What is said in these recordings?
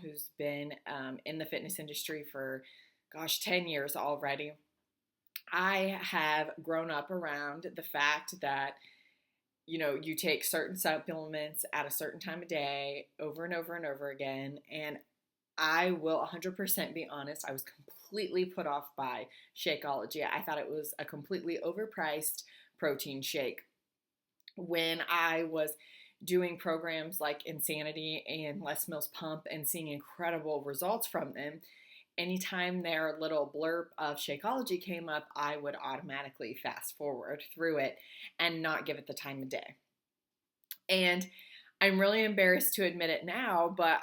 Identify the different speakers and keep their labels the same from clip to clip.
Speaker 1: who's been in the fitness industry for, gosh, 10 years already. I have grown up around the fact that, you take certain supplements at a certain time of day over and over and over again. And I will 100% be honest, I was completely put off by Shakeology. I thought it was a completely overpriced protein shake. When I was doing programs like Insanity and Les Mills Pump and seeing incredible results from them, anytime their little blurb of Shakeology came up, I would automatically fast forward through it and not give it the time of day. And I'm really embarrassed to admit it now, but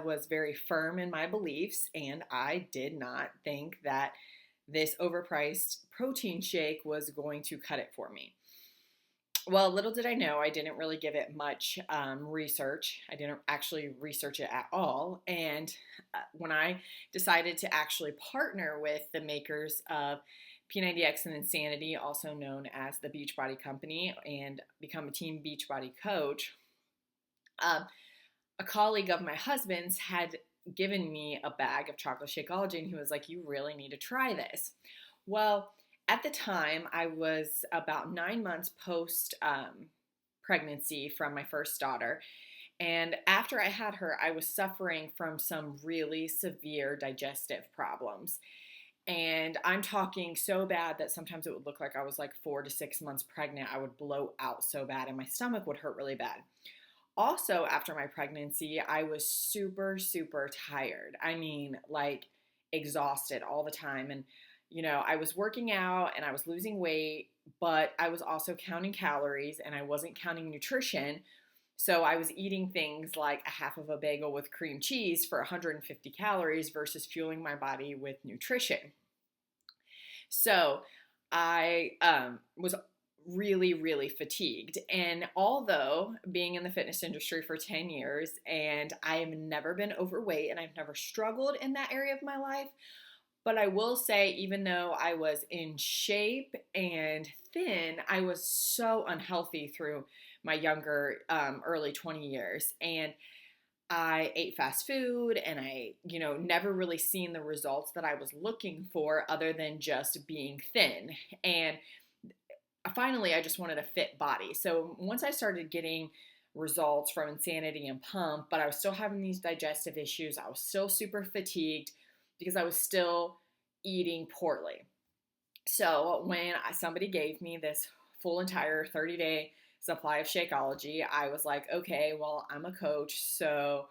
Speaker 1: was very firm in my beliefs, and I did not think that this overpriced protein shake was going to cut it for me. Well, little did I know, I didn't really give it much research. I didn't actually research it at all. And when I decided to actually partner with the makers of P90X and Insanity, also known as the Beachbody Company, and become a Team Beachbody coach, a colleague of my husband's had given me a bag of chocolate Shakeology, and he was like, "You really need to try this." Well, at the time, I was about 9 months post pregnancy from my first daughter. And after I had her, I was suffering from some really severe digestive problems. And I'm talking so bad that sometimes it would look like I was like 4 to 6 months pregnant. I would blow out so bad and my stomach would hurt really bad. Also, after my pregnancy, I was super, super tired. I mean, like exhausted all the time. And I was working out and I was losing weight, but I was also counting calories and I wasn't counting nutrition. So I was eating things like a half of a bagel with cream cheese for 150 calories versus fueling my body with nutrition. So I was really, really fatigued. And although being in the fitness industry for 10 years and I have never been overweight and I've never struggled in that area of my life, but I will say, even though I was in shape and thin, I was so unhealthy through my younger, early 20 years. And I ate fast food and I, never really seen the results that I was looking for other than just being thin. And finally, I just wanted a fit body. So once I started getting results from Insanity and Pump, but I was still having these digestive issues, I was still super fatigued because I was still eating poorly. So when somebody gave me this full entire 30-day supply of Shakeology, I was like, okay, well, I'm a coach, so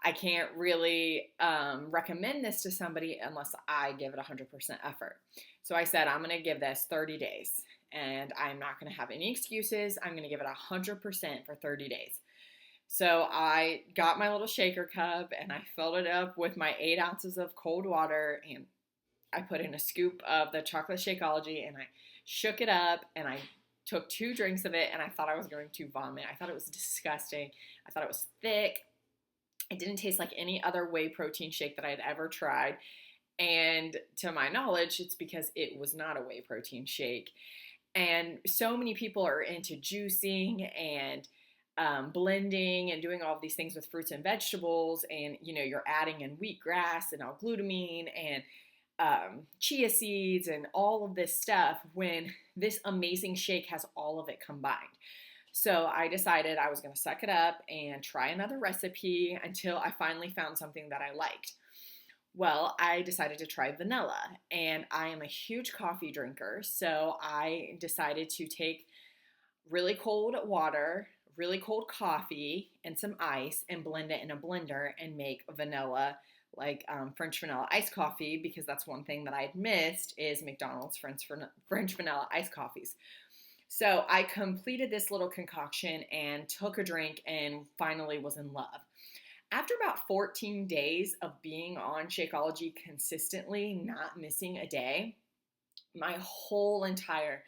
Speaker 1: I can't really recommend this to somebody unless I give it 100% effort. So I said, I'm going to give this 30 days and I'm not going to have any excuses. I'm going to give it 100% for 30 days. So I got my little shaker cup and I filled it up with my 8 ounces of cold water and I put in a scoop of the chocolate Shakeology and I shook it up and I took 2 drinks of it and I thought I was going to vomit. I thought it was disgusting. I thought it was thick. It didn't taste like any other whey protein shake that I had ever tried. And to my knowledge, it's because it was not a whey protein shake. And so many people are into juicing and blending and doing all of these things with fruits and vegetables. And, you're adding in wheatgrass and L-glutamine and chia seeds and all of this stuff when this amazing shake has all of it combined. So I decided I was going to suck it up and try another recipe until I finally found something that I liked. Well, I decided to try vanilla, and I am a huge coffee drinker, so I decided to take really cold water, really cold coffee, and some ice and blend it in a blender and make vanilla, like French vanilla iced coffee, because that's one thing that I had missed is McDonald's French vanilla iced coffees. So I completed this little concoction and took a drink and finally was in love. After about 14 days of being on Shakeology consistently, not missing a day, my whole entire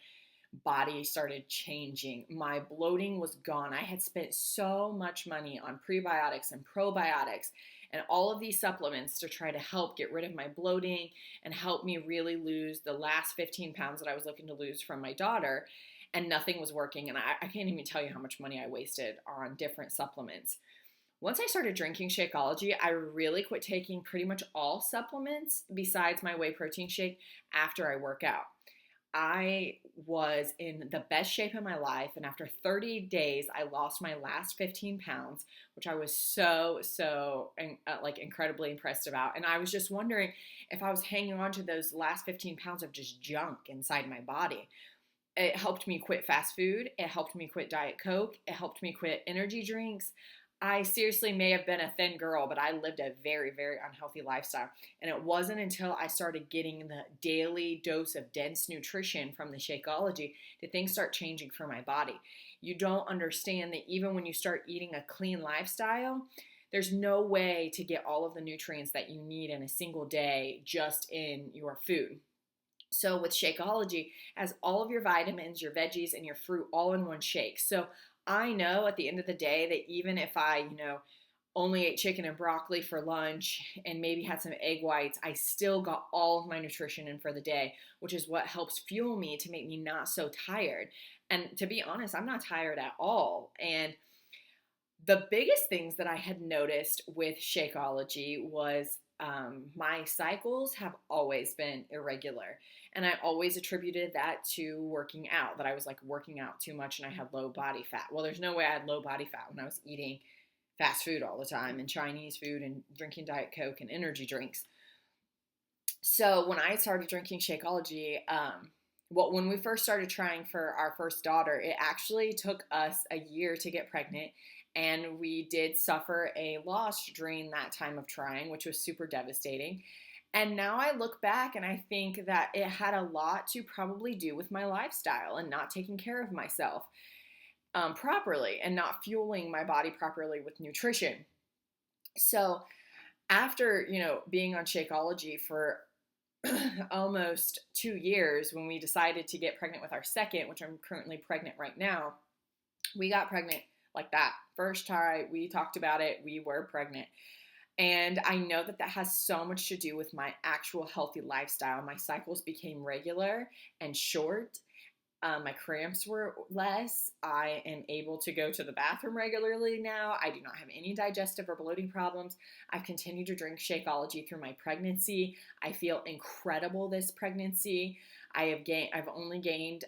Speaker 1: body started changing. My bloating was gone. I had spent so much money on prebiotics and probiotics and all of these supplements to try to help get rid of my bloating and help me really lose the last 15 pounds that I was looking to lose from my daughter. And nothing was working. And I can't even tell you how much money I wasted on different supplements. Once I started drinking Shakeology, I really quit taking pretty much all supplements besides my whey protein shake after I work out. I was in the best shape of my life, and after 30 days, I lost my last 15 pounds, which I was like incredibly impressed about. And I was just wondering if I was hanging on to those last 15 pounds of just junk inside my body. It helped me quit fast food. It helped me quit Diet Coke. It helped me quit energy drinks. I seriously may have been a thin girl, but I lived a very, very unhealthy lifestyle. And it wasn't until I started getting the daily dose of dense nutrition from the Shakeology that things start changing for my body. You don't understand that even when you start eating a clean lifestyle, there's no way to get all of the nutrients that you need in a single day just in your food. So with Shakeology, it has all of your vitamins, your veggies, and your fruit all in one shake. So I know at the end of the day that even if I, only ate chicken and broccoli for lunch and maybe had some egg whites, I still got all of my nutrition in for the day, which is what helps fuel me to make me not so tired. And to be honest, I'm not tired at all. And the biggest things that I had noticed with Shakeology was my cycles have always been irregular. And I always attributed that to working out, that I was like working out too much and I had low body fat. Well, there's no way I had low body fat when I was eating fast food all the time and Chinese food and drinking Diet Coke and energy drinks. So when I started drinking Shakeology, when we first started trying for our first daughter, it actually took us a year to get pregnant. And we did suffer a loss during that time of trying, which was super devastating. And now I look back and I think that it had a lot to probably do with my lifestyle and not taking care of myself properly and not fueling my body properly with nutrition. So after, being on Shakeology for almost 2 years, when we decided to get pregnant with our second, which I'm currently pregnant right now, we got pregnant like that. First time we talked about it, we were pregnant. And I know that that has so much to do with my actual healthy lifestyle. My cycles became regular and short. My cramps were less. I am able to go to the bathroom regularly now. I do not have any digestive or bloating problems. I've continued to drink Shakeology through my pregnancy. I feel incredible this pregnancy. I've only gained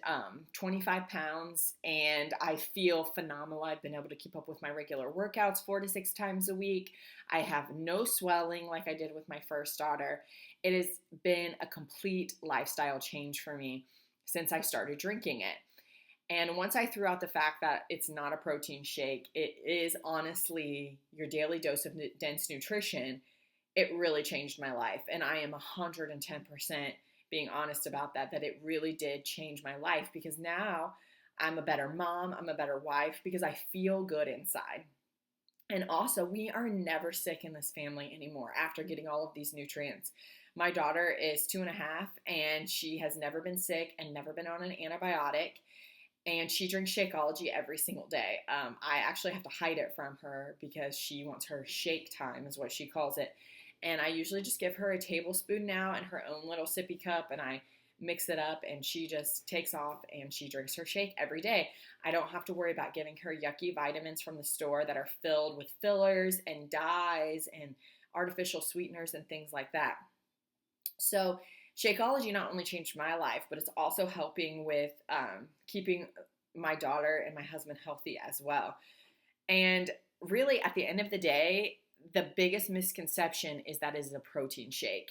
Speaker 1: 25 pounds and I feel phenomenal. I've been able to keep up with my regular workouts 4 to 6 times a week. I have no swelling like I did with my first daughter. It has been a complete lifestyle change for me since I started drinking it. And once I threw out the fact that it's not a protein shake, it is honestly your daily dose of dense nutrition, it really changed my life. And I am 110% being honest about that it really did change my life, because now I'm a better mom, I'm a better wife, because I feel good inside. And also, we are never sick in this family anymore after getting all of these nutrients. My daughter is 2.5 and she has never been sick and never been on an antibiotic. And she drinks Shakeology every single day. I actually have to hide it from her because she wants her shake time, is what she calls it. And I usually just give her a tablespoon now in her own little sippy cup, and I mix it up, and she just takes off and she drinks her shake every day. I don't have to worry about giving her yucky vitamins from the store that are filled with fillers and dyes and artificial sweeteners and things like that. So Shakeology not only changed my life, but it's also helping with keeping my daughter and my husband healthy as well. And really, at the end of the day, the biggest misconception is that it is a protein shake.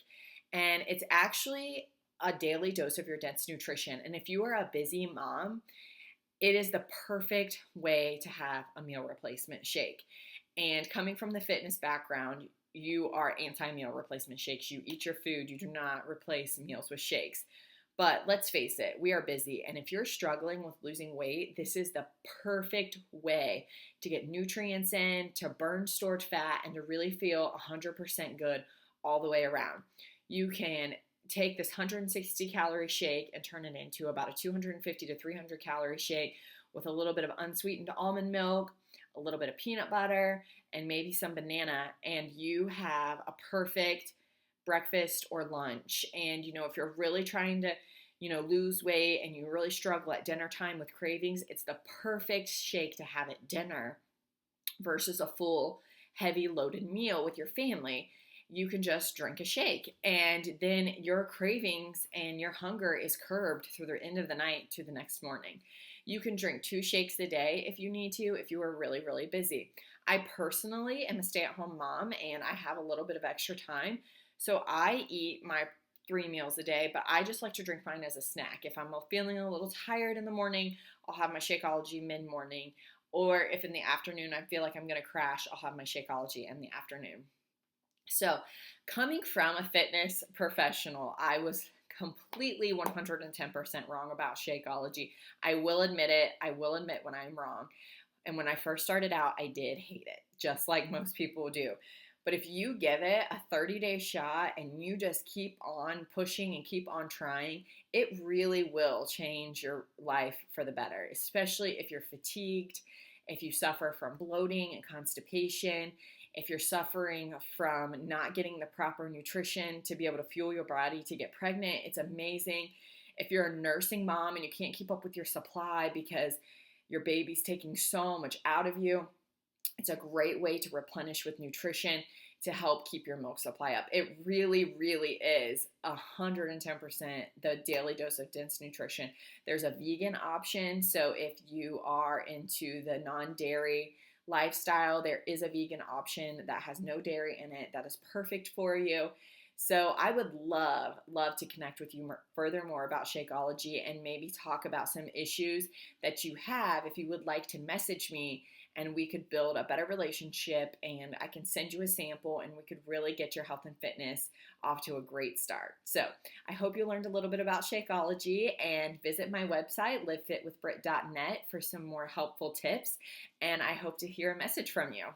Speaker 1: And it's actually a daily dose of your dense nutrition. And if you are a busy mom, it is the perfect way to have a meal replacement shake. And coming from the fitness background, you are anti-meal replacement shakes. You eat your food. You do not replace meals with shakes. But let's face it, we are busy. And if you're struggling with losing weight, this is the perfect way to get nutrients in, to burn stored fat, and to really feel 100% good all the way around. You can take this 160 calorie shake and turn it into about a 250 to 300 calorie shake with a little bit of unsweetened almond milk, a little bit of peanut butter, and maybe some banana, and you have a perfect breakfast or lunch. And if you're really trying to lose weight and you really struggle at dinner time with cravings, it's the perfect shake to have at dinner versus a full heavy loaded meal with your family, you can just drink a shake, and then your cravings and your hunger is curbed through the end of the night to the next morning. You can drink 2 shakes a day if you need to, if you are really, really busy. I personally am a stay-at-home mom and I have a little bit of extra time, so I eat my 3 meals a day, but I just like to drink mine as a snack. If I'm feeling a little tired in the morning, I'll have my Shakeology mid-morning, or if in the afternoon I feel like I'm going to crash, I'll have my Shakeology in the afternoon. So, coming from a fitness professional, I was completely 110% wrong about Shakeology. I will admit it. I will admit when I'm wrong. And when I first started out, I did hate it, just like most people do. But if you give it a 30-day shot and you just keep on pushing and keep on trying, it really will change your life for the better, especially if you're fatigued, if you suffer from bloating and constipation, if you're suffering from not getting the proper nutrition to be able to fuel your body to get pregnant. It's amazing. If you're a nursing mom and you can't keep up with your supply because your baby's taking so much out of you, it's a great way to replenish with nutrition to help keep your milk supply up. It really, really is 110% the daily dose of dense nutrition. There's a vegan option, so if you are into the non-dairy lifestyle, there is a vegan option that has no dairy in it that is perfect for you. So I would love to connect with you furthermore about Shakeology and maybe talk about some issues that you have if you would like to message me, and we could build a better relationship, and I can send you a sample and we could really get your health and fitness off to a great start. So I hope you learned a little bit about Shakeology, and visit my website, livefitwithbrit.net, for some more helpful tips, and I hope to hear a message from you.